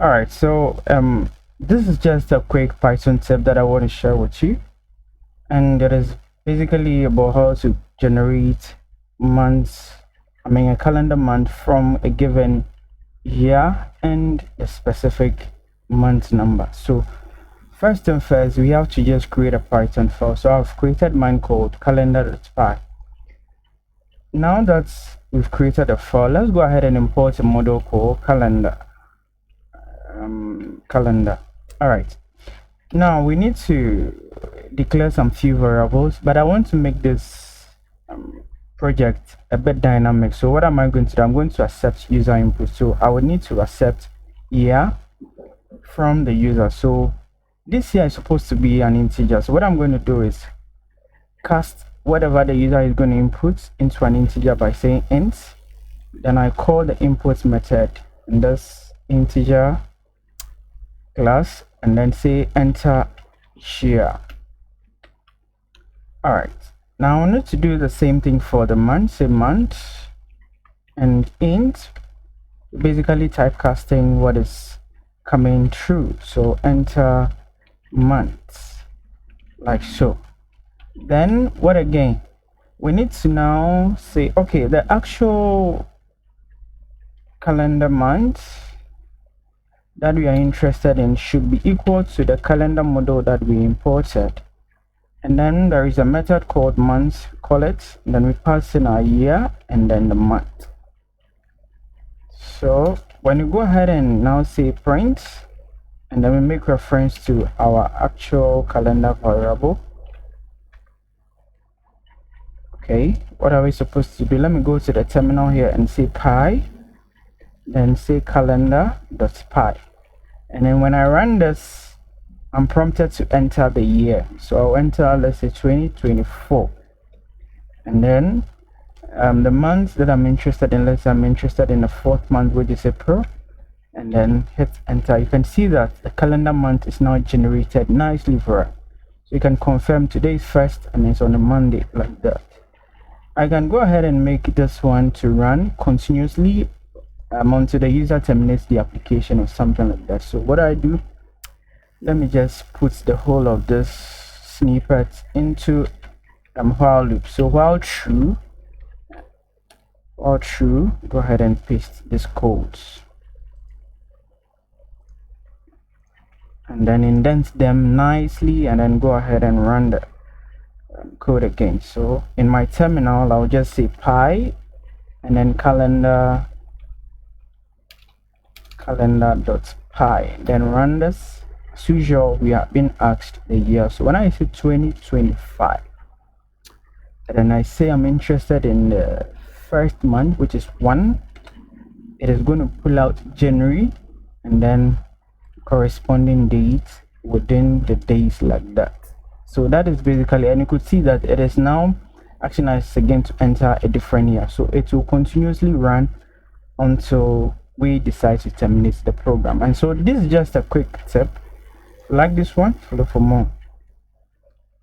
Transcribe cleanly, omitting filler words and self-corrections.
All right, so this is just a quick Python tip that I want to share with you, and it is basically about how to generate months, a calendar month from a given year and a specific month number. So first and first, we have to just create a Python file. So I've created mine called calendar.py. Now that we've created a file, let's go ahead and import a model called calendar. All right, now we need to declare some few variables, but I want to make this project a bit dynamic. So what am I going to do? I'm going to accept user input. So I would need to accept year from the user. So this here is supposed to be an integer. So what I'm going to do is cast whatever the user is going to input into an integer by saying int. Then I call the input method in this integer class and then say enter here. All right, now I need to do the same thing for the month. Say month and int, basically typecasting what is coming through. So enter month, like so. Then what again? We need to now say, okay, the actual calendar month that we are interested in should be equal to the calendar model that we imported. And then there is a method called month, call it, and then we pass in our year and then the month. So when you go ahead and now say print, and then we make reference to our actual calendar variable. Okay, what are we supposed to do? Let me go to the terminal here and say py, then say calendar.py. And then when I run this, I'm prompted to enter the year. So I'll enter, let's say 2024. And then the month that I'm interested in, let's say I'm interested in the 4th month, which is April. And then hit enter. You can see that the calendar month is now generated nicely for us. So you can confirm today is 1st and it's on a Monday, like that. I can go ahead and make this one to run continuously until the user terminates the application or something like that. So what I do, let me just put the whole of this snippet into while loop. So while true, go ahead and paste this code and then indent them nicely and then go ahead and run the code again. So in my terminal, I'll just say py and then calendar.py, then run this. As usual, we have been asked the year. So when I say 2025 and then I say I'm interested in the 1st month, which is 1, it is going to pull out January and then corresponding dates within the days, like that. So that is basically, and you could see that it is now asking us again to enter a different year. So it will continuously run until we decide to terminate the program. And so this is just a quick tip. Like this one, follow for more.